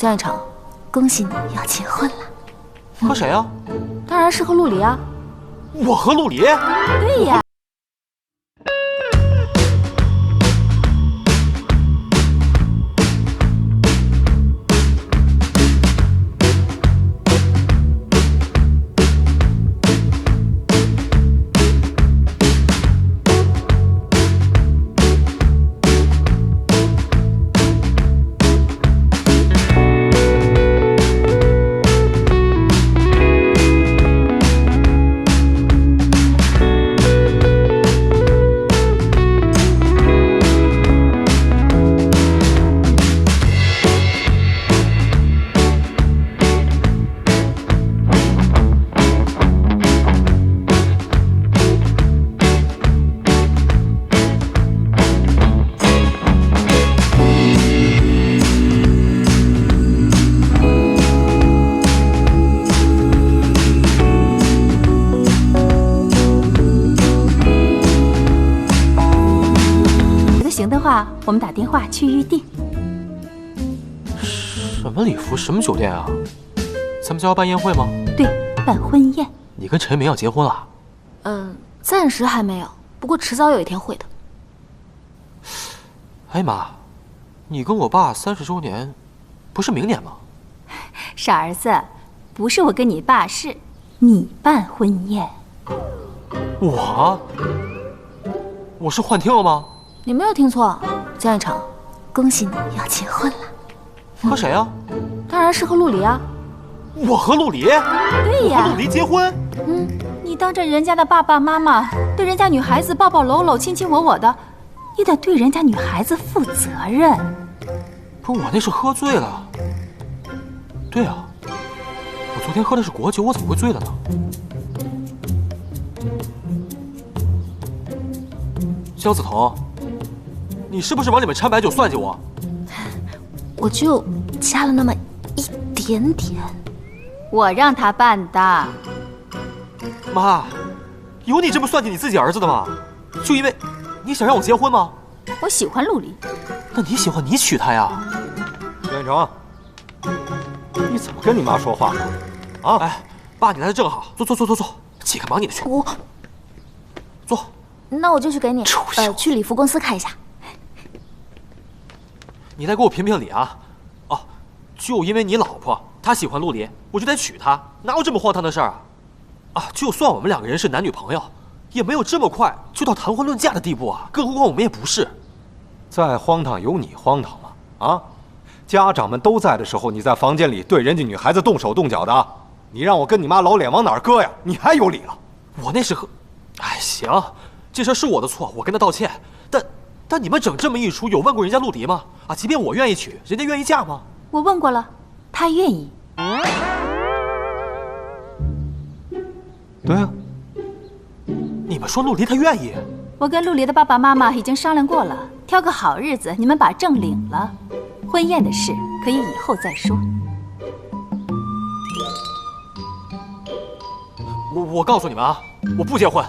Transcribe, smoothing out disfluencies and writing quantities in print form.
江一成，恭喜你要结婚了。和谁啊？当然是和陆离啊。我和陆离？对呀。行的话，我们打电话去预定。什么礼服，什么酒店啊？咱们家要办宴会吗？对，办婚宴。你跟陈明要结婚了？暂时还没有，不过迟早有一天会的。哎妈，你跟我爸30周年，不是明年吗？傻儿子，不是我跟你爸，是你办婚宴。我是幻听了吗？你没有听错，江一成，恭喜你要结婚了。和谁啊？当然是和陆离啊。我和陆离？对呀。我和陆离结婚？你当着人家的爸爸妈妈，对人家女孩子抱抱搂搂、亲亲我我的，你得对人家女孩子负责任。不是我那是喝醉了。对啊，我昨天喝的是果酒，我怎么会醉了呢？江子腾，你是不是往里面掺白酒算计我？我就加了那么一点点，我让他办的。妈，有你这么算计你自己儿子的吗？就因为你想让我结婚吗？我喜欢陆离。那你喜欢你娶她呀？江一成，你怎么跟你妈说话呢？啊！哎，爸，你来的正好，坐，起开，忙你的去。坐。那我就去给你，去礼服公司看一下。你再给我评评理啊！哦，就因为你老婆她喜欢陆离，我就得娶她，哪有这么荒唐的事儿啊？啊，就算我们2个人是男女朋友，也没有这么快就到谈婚论嫁的地步啊！更何况我们也不是。再荒唐有你荒唐吗？啊！家长们都在的时候，你在房间里对人家女孩子动手动脚的，你让我跟你妈老脸往哪儿搁呀？你还有理了？我那是和……哎，行。这事是我的错，我跟他道歉。但你们整这么一出，有问过人家陆离吗？啊，即便我愿意娶，人家愿意嫁吗？我问过了，他愿意。对啊。你们说陆离他愿意？我跟陆离的爸爸妈妈已经商量过了，挑个好日子，你们把证领了，婚宴的事可以以后再说。我告诉你们啊，我不结婚。